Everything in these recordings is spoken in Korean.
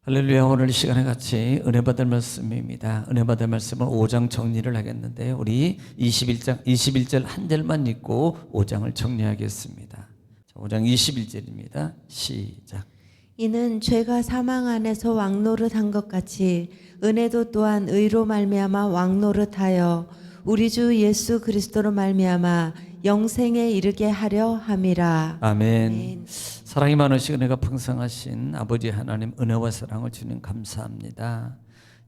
할렐루야. 오늘 이 시간에 같이 은혜 받을 말씀입니다. 은혜 받을 말씀은 5장 정리를 하겠는데 우리 21절 한 절만 읽고 5장을 정리하겠습니다. 5장 21절입니다. 시작. 이는 죄가 사망 안에서 왕노릇한 것 같이 은혜도 또한 의로 말미암아 왕노릇하여 우리 주 예수 그리스도로 말미암아 영생에 이르게 하려 함이라. 아멘. 아멘. 사랑이 많으시고 은혜가 풍성하신 아버지 하나님, 은혜와 사랑을 주님 감사합니다.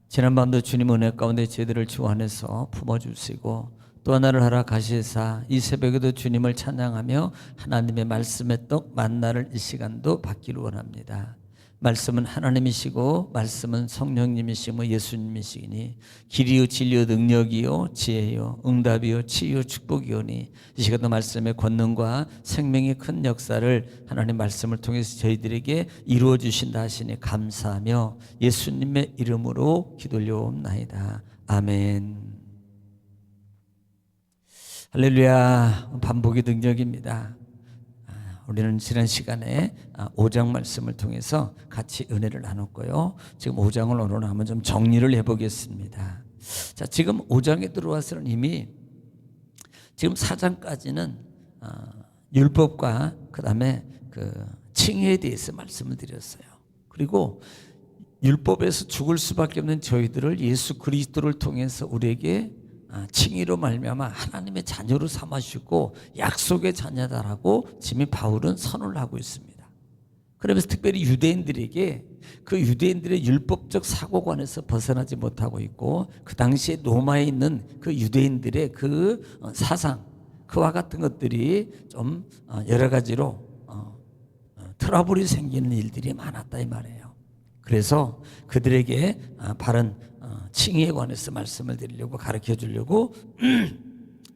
지난밤도 주님 은혜 가운데 저희들을 주 안에서 품어주시고 또 하나를 허락하시사 이 새벽에도 주님을 찬양하며 하나님의 말씀의 떡 만나를 이 시간도 받기를 원합니다. 말씀은 하나님이시고 말씀은 성령님이시며 예수님이시니 길이요 진리요 능력이요 지혜요 응답이요 치유요 축복이오니 이 시간도 말씀의 권능과 생명의 큰 역사를 하나님 말씀을 통해서 저희들에게 이루어 주신다 하시니 감사하며 예수님의 이름으로 기도 올려옵나이다. 아멘. 할렐루야. 반복의 능력입니다. 우리는 지난 시간에 5장 말씀을 통해서 같이 은혜를 나눴고요. 지금 5장을 오늘 한번 좀 정리를 해보겠습니다. 자, 지금 5장에 들어와서는 이미 지금 4장까지는 율법과 그 다음에 그 칭의에 대해서 말씀을 드렸어요. 그리고 율법에서 죽을 수밖에 없는 저희들을 예수 그리스도를 통해서 우리에게 칭의로 말미암아 하나님의 자녀로 삼아주고 약속의 자녀다라고 지금 바울은 선언을 하고 있습니다. 그러면서 특별히 유대인들에게 그 유대인들의 율법적 사고관에서 벗어나지 못하고 있고 그 당시에 로마에 있는 그 유대인들의 그 사상 그와 같은 것들이 좀 여러 가지로 트러블이 생기는 일들이 많았다 이 말이에요. 그래서 그들에게 바른 칭의에 관해서 말씀을 드리려고 가르쳐 주려고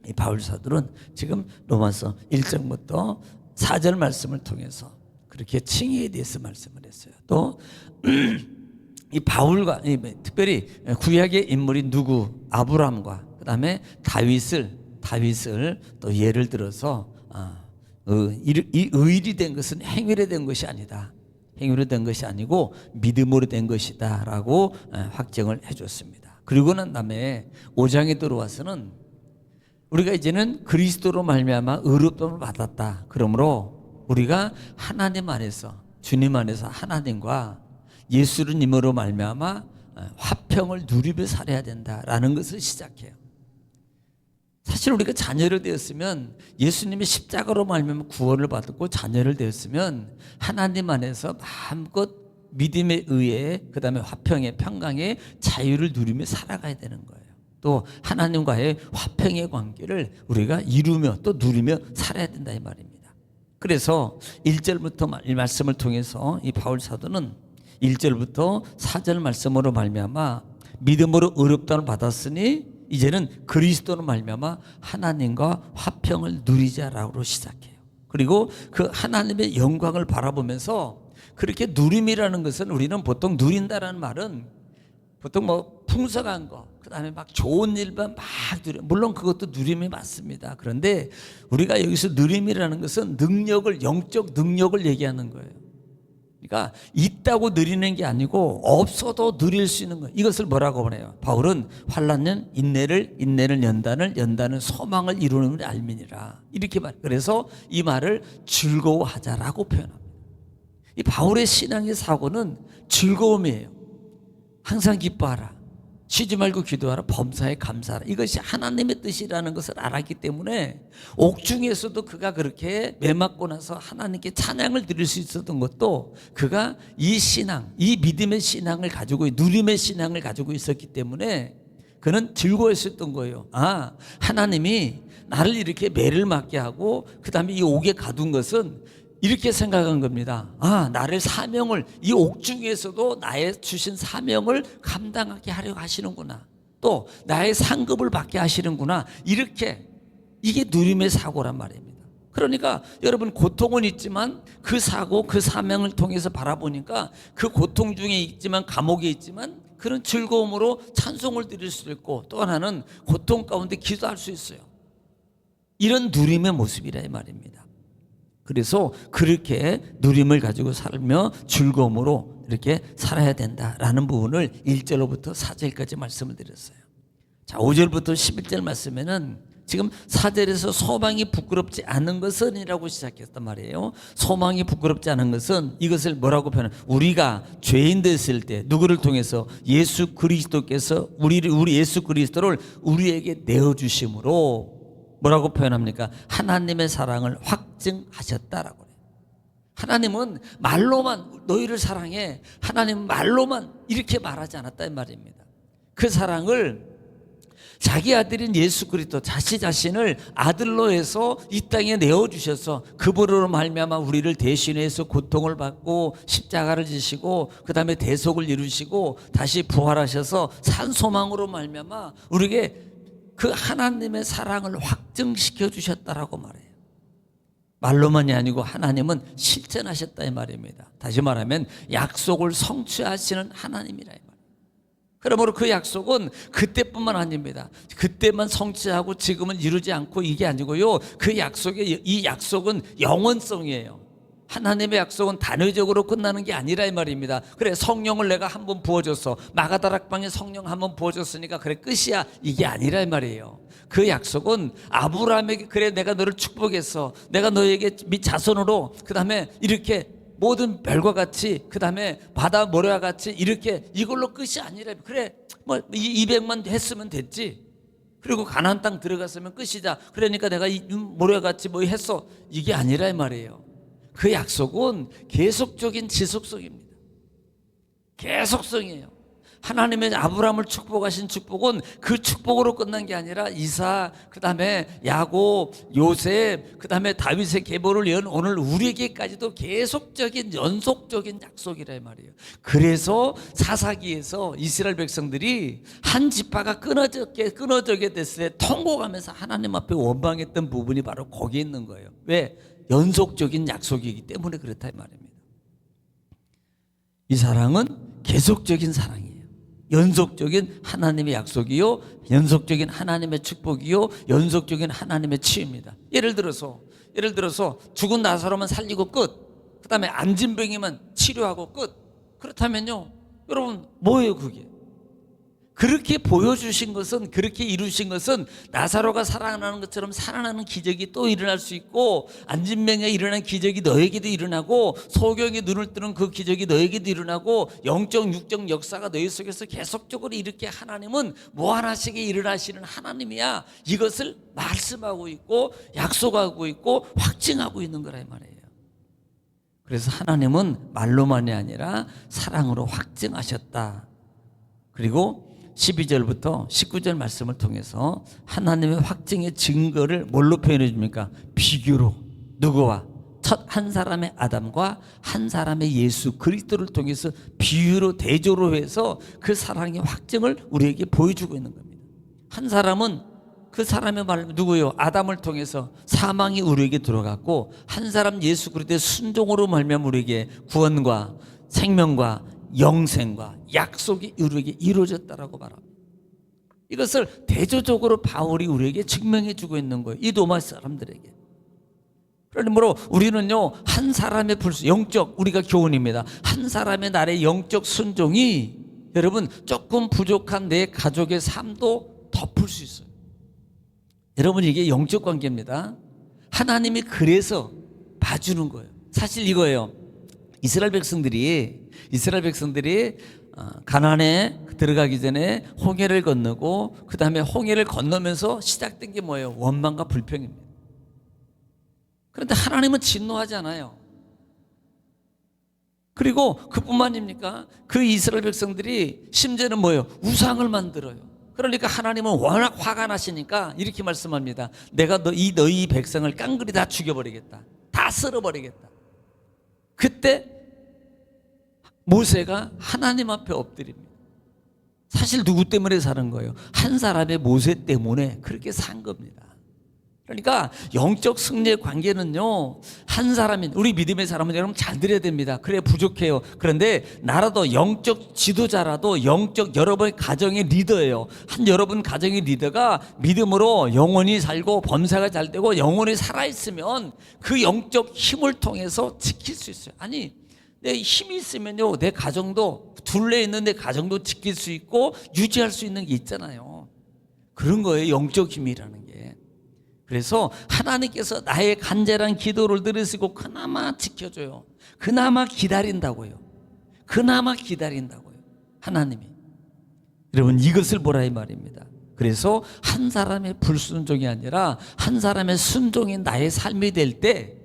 이 바울 사도는 지금 로마서 1장부터 4절 말씀을 통해서 그렇게 칭의에 대해서 말씀을 했어요. 또 이 바울과 특별히 구약의 인물인 누구 아브라함과 그다음에 다윗을 또 예를 들어서 이 의리 된 것은 행위로 된 것이 아니다. 행위로 된 것이 아니고 믿음으로 된 것이다 라고 확정을 해줬습니다. 그리고 난 다음에 5장에 들어와서는 우리가 이제는 그리스도로 말미암아 의롭다움을 받았다. 그러므로 우리가 하나님 안에서 주님 안에서 하나님과 예수님으로 말미암아 화평을 누리며 살아야 된다라는 것을 시작해요. 사실 우리가 자녀를 되었으면 예수님이 십자가로 말미암아 구원을 받았고 자녀를 되었으면 하나님 안에서 마음껏 믿음에 의해 그 다음에 화평의 평강의 자유를 누리며 살아가야 되는 거예요. 또 하나님과의 화평의 관계를 우리가 이루며 또 누리며 살아야 된다 이 말입니다. 그래서 1절부터 이 말씀을 통해서 이 바울 사도는 1절부터 4절 말씀으로 말미암아 믿음으로 의롭다움을 받았으니 이제는 그리스도로 말미암아 하나님과 화평을 누리자라고 시작해요. 그리고 그 하나님의 영광을 바라보면서 그렇게 누림이라는 것은 우리는 보통 누린다라는 말은 보통 뭐 풍성한 거, 그 다음에 막 좋은 일만 막 누려. 물론 그것도 누림이 맞습니다. 그런데 우리가 여기서 누림이라는 것은 능력을, 영적 능력을 얘기하는 거예요. 그러니까 있다고 누리는 게 아니고 없어도 누릴 수 있는 거예요. 이것을 뭐라고 하네요. 바울은 환난은 인내를 연단은 소망을 이루는 알미니라 이렇게 말. 그래서 이 말을 즐거워하자라고 표현합니다. 이 바울의 신앙의 사고는 즐거움이에요. 항상 기뻐하라. 쉬지 말고 기도하라. 범사에 감사하라. 이것이 하나님의 뜻이라는 것을 알았기 때문에 옥중에서도 그가 그렇게 매맞고 나서 하나님께 찬양을 드릴 수 있었던 것도 그가 이 신앙, 이 믿음의 신앙을 가지고 누림의 신앙을 가지고 있었기 때문에 그는 즐거워했었던 거예요. 하나님이 나를 이렇게 매를 맞게 하고 그 다음에 이 옥에 가둔 것은 이렇게 생각한 겁니다. 나를 사명을 이 옥중에서도 나의 주신 사명을 감당하게 하려고 하시는구나. 또 나의 상급을 받게 하시는구나. 이렇게 이게 누림의 사고란 말입니다. 그러니까 여러분 고통은 있지만 그 사고 그 사명을 통해서 바라보니까 그 고통 중에 있지만 감옥에 있지만 그런 즐거움으로 찬송을 드릴 수 있고 또 하나는 고통 가운데 기도할 수 있어요. 이런 누림의 모습이라 이 말입니다. 그래서 그렇게 누림을 가지고 살며 즐거움으로 이렇게 살아야 된다라는 부분을 1절로부터 4절까지 말씀을 드렸어요. 자, 5절부터 11절 말씀에는 지금 4절에서 소망이 부끄럽지 않은 것은 이라고 시작했단 말이에요. 소망이 부끄럽지 않은 것은 이것을 뭐라고 표현해요? 우리가 죄인 됐을 때 누구를 통해서 예수 그리스도께서 우리 예수 그리스도를 우리에게 내어주심으로 뭐라고 표현합니까? 하나님의 사랑을 확증하셨다라고 해요. 하나님은 말로만 너희를 사랑해, 하나님은 말로만 이렇게 말하지 않았다 이 말입니다. 그 사랑을 자기 아들인 예수 그리스도 자신을 아들로 해서 이 땅에 내어주셔서 그분으로 말미암아 우리를 대신해서 고통을 받고 십자가를 지시고 그 다음에 대속을 이루시고 다시 부활하셔서 산 소망으로 말미암아 우리에게 그 하나님의 사랑을 확증시켜 주셨다라고 말해요. 말로만이 아니고 하나님은 실천하셨다 이 말입니다. 다시 말하면 약속을 성취하시는 하나님이라 이 말이에요. 그러므로 그 약속은 그때뿐만 아닙니다. 그때만 성취하고 지금은 이루지 않고 이게 아니고요. 이 약속은 영원성이에요. 하나님의 약속은 단회적으로 끝나는 게 아니라 이 말입니다. 그래, 성령을 내가 한번 부어줬어. 마가다락방에 성령 한번 부어줬으니까 그래 끝이야. 이게 아니라 이 말이에요. 그 약속은 아브라함에게 그래 내가 너를 축복했어. 내가 너에게 및 자손으로 그 다음에 이렇게 모든 별과 같이 그 다음에 바다 모래와 같이 이렇게 이걸로 끝이 아니라 그래 뭐 200만 했으면 됐지. 그리고 가나안 땅 들어갔으면 끝이다. 그러니까 내가 이 모래와 같이 뭐 했어. 이게 아니라 이 말이에요. 그 약속은 계속적인 지속성입니다. 계속성이에요. 하나님의 아브라함을 축복하신 축복은 그 축복으로 끝난 게 아니라 이삭, 그 다음에 야곱, 요셉, 그 다음에 다윗의 계보를 연 오늘 우리에게까지도 계속적인 연속적인 약속이라 말이에요. 그래서 사사기에서 이스라엘 백성들이 한 지파가 끊어지게 됐을 때 통곡하면서 하나님 앞에 원망했던 부분이 바로 거기에 있는 거예요. 왜? 연속적인 약속이기 때문에 그렇다 이 말입니다. 이 사랑은 계속적인 사랑이에요. 연속적인 하나님의 약속이요, 연속적인 하나님의 축복이요, 연속적인 하나님의 치유입니다. 예를 들어서 죽은 나사로만 살리고 끝, 그 다음에 안진병이만 치료하고 끝. 그렇다면요, 여러분 뭐예요 그게? 그렇게 보여주신 것은, 그렇게 이루신 것은 나사로가 살아나는 것처럼 살아나는 기적이 또 일어날 수 있고, 안진병에 일어난 기적이 너에게도 일어나고, 소경이 눈을 뜨는 그 기적이 너에게도 일어나고, 영적 육적 역사가 너희 속에서 계속적으로 이렇게 하나님은 무한하시게 일어나시는 하나님이야. 이것을 말씀하고 있고 약속하고 있고 확증하고 있는 거라 이 말이에요. 그래서 하나님은 말로만이 아니라 사랑으로 확증하셨다. 그리고 12절부터 19절 말씀을 통해서 하나님의 확증의 증거를 뭘로 표현해 줍니까? 비교로. 누구와? 첫 한 사람의 아담과 한 사람의 예수 그리스도를 통해서 비유로 대조로 해서 그 사랑의 확증을 우리에게 보여주고 있는 겁니다. 한 사람은 그 사람의 말 누구요? 아담을 통해서 사망이 우리에게 들어갔고, 한 사람 예수 그리스도의 순종으로 말미암아 우리에게 구원과 생명과 영생과 약속이 우리에게 이루어졌다라고 말합니다. 이것을 대조적으로 바울이 우리에게 증명해 주고 있는 거예요. 이 로마 사람들에게. 그러므로 우리는요, 한 사람의 영적, 우리가 교훈입니다. 한 사람의 나의 영적 순종이 여러분 조금 부족한 내 가족의 삶도 덮을 수 있어요. 여러분 이게 영적 관계입니다. 하나님이 그래서 봐주는 거예요. 사실 이거예요. 이스라엘 백성들이 가나안에 들어가기 전에 홍해를 건너고, 그 다음에 홍해를 건너면서 시작된 게 뭐예요? 원망과 불평입니다. 그런데 하나님은 진노하지 않아요. 그리고 그뿐만입니까? 그 이스라엘 백성들이 심지어는 뭐예요? 우상을 만들어요. 그러니까 하나님은 워낙 화가 나시니까 이렇게 말씀합니다. 내가 너희 백성을 깡그리 다 죽여버리겠다. 다 쓸어버리겠다. 그때 모세가 하나님 앞에 엎드립니다. 사실 누구 때문에 사는 거예요? 한 사람의 모세 때문에 그렇게 산 겁니다. 그러니까 영적 승리의 관계는요, 한 사람인 우리 믿음의 사람은 여러분 잘 들어야 됩니다. 그래 부족해요. 그런데 나라도 영적 지도자라도 영적 여러분의 가정의 리더예요. 한 여러분 가정의 리더가 믿음으로 영원히 살고 범사가 잘 되고 영원히 살아있으면 그 영적 힘을 통해서 지킬 수 있어요. 아니, 내 힘이 있으면요, 내 가정도, 둘레 있는 내 가정도 지킬 수 있고 유지할 수 있는 게 있잖아요. 그런 거예요, 영적 힘이라는 게. 그래서 하나님께서 나의 간절한 기도를 들으시고 그나마 지켜줘요. 그나마 기다린다고요. 그나마 기다린다고요, 하나님이. 여러분, 이것을 보라 이 말입니다. 그래서 한 사람의 불순종이 아니라 한 사람의 순종이 나의 삶이 될 때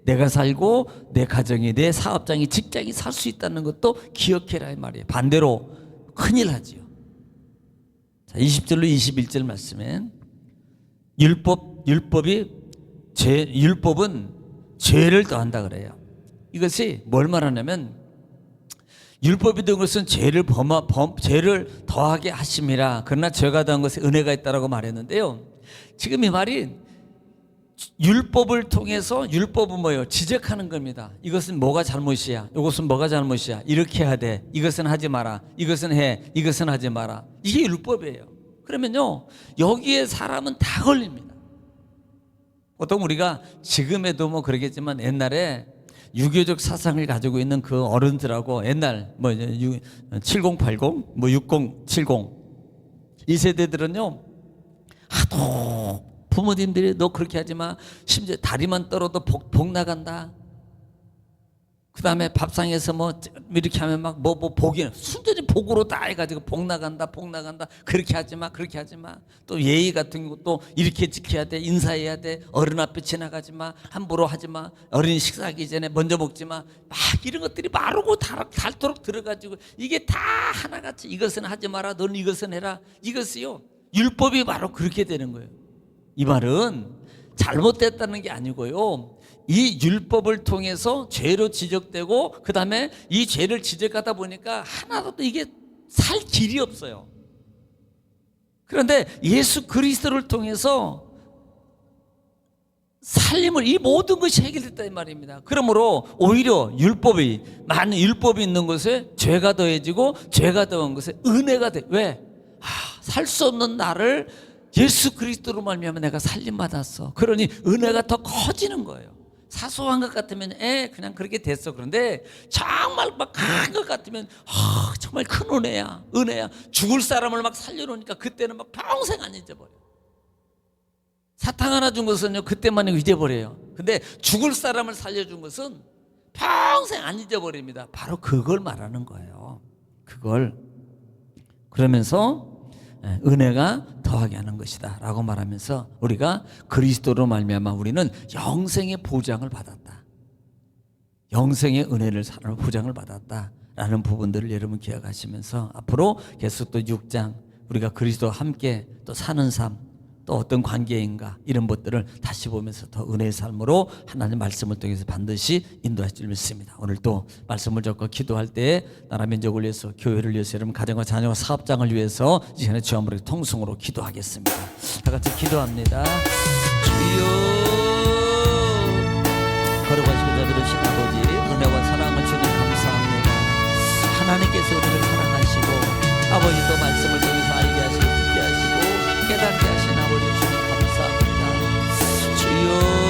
내가 살고 내 가정이, 내 사업장이, 직장이 살 수 있다는 것도 기억해라 이 말이에요. 반대로 큰일 하지요. 자, 20절로 21절 말씀엔 율법은 죄를 더한다 그래요. 이것이 뭘 말하냐면, 율법이 된 것은 죄를 더하게 하심이라. 그러나 죄가 더한 것에 은혜가 있다라고 말했는데요. 지금 이 말이 율법을 통해서, 율법은 뭐예요? 지적하는 겁니다. 이것은 뭐가 잘못이야, 이것은 뭐가 잘못이야, 이렇게 해야 돼, 이것은 하지 마라, 이것은 해, 이것은 하지 마라. 이게 율법이에요. 그러면요, 여기에 사람은 다 걸립니다. 보통 우리가 지금에도 뭐 그러겠지만 옛날에 유교적 사상을 가지고 있는 그 어른들하고 옛날 뭐 7080, 뭐 6070 이 세대들은요, 하도 부모님들이 너 그렇게 하지 마, 심지어 다리만 떨어도 복 나간다, 그 다음에 밥상에서 뭐 이렇게 하면 막 뭐 복이 순전히 복으로 다 해가지고 복 나간다, 그렇게 하지 마, 그렇게 하지 마. 또 예의 같은 것도 이렇게 지켜야 돼, 인사해야 돼, 어른 앞에 지나가지 마, 함부로 하지 마, 어린 식사하기 전에 먼저 먹지 마, 막 이런 것들이 마르고 닳도록 들어가지고 이게 다 하나같이 이것은 하지 마라, 너는 이것은 해라. 이것이요, 율법이 바로 그렇게 되는 거예요. 이 말은 잘못됐다는 게 아니고요, 이 율법을 통해서 죄로 지적되고 그 다음에 이 죄를 지적하다 보니까 하나라도 이게 살 길이 없어요. 그런데 예수 그리스도를 통해서 살림을, 이 모든 것이 해결됐다 이 말입니다. 그러므로 오히려 많은 율법이 있는 곳에 죄가 더해지고 죄가 더한 것에 은혜가 돼. 왜? 살 수 없는 나를 예수 그리스도로 말미암아 내가 살림 받았어. 그러니 은혜가 더 커지는 거예요. 사소한 것 같으면 그냥 그렇게 됐어. 그런데 정말 막 큰 것 같으면 정말 큰 은혜야. 죽을 사람을 막 살려놓으니까 그때는 막 평생 안 잊어버려. 사탕 하나 준 것은요, 그때만 잊어버려요. 근데 죽을 사람을 살려준 것은 평생 안 잊어버립니다. 바로 그걸 말하는 거예요. 그걸. 그러면서 은혜가 더하게 하는 것이다 라고 말하면서 우리가 그리스도로 말미암아 우리는 영생의 보장을 받았다, 영생의 은혜를 사는 보장을 받았다 라는 부분들을 여러분 기억하시면서 앞으로 계속 또 6장 우리가 그리스도와 함께 또 사는 삶, 또 어떤 관계인가, 이런 것들을 다시 보면서 더 은혜의 삶으로 하나님 말씀을 통해서 반드시 인도할 줄 믿습니다. 오늘 또 말씀을 적고 기도할 때 나라 민족을 위해서, 교회를 위해서, 여러분 가정과 자녀와 사업장을 위해서 이 시간에 주 한번 통성으로 기도하겠습니다. 다 같이 기도합니다. 주여, 거룩하시고 자비로우신 아버지, 은혜와 사랑을 주님 감사합니다. 하나님께서 우리를 사랑하시고 아버지도 말씀을 통해서 알게 하시고 듣게 하시고 깨닫게 하신 아버지 주님 감사합니다. 주여,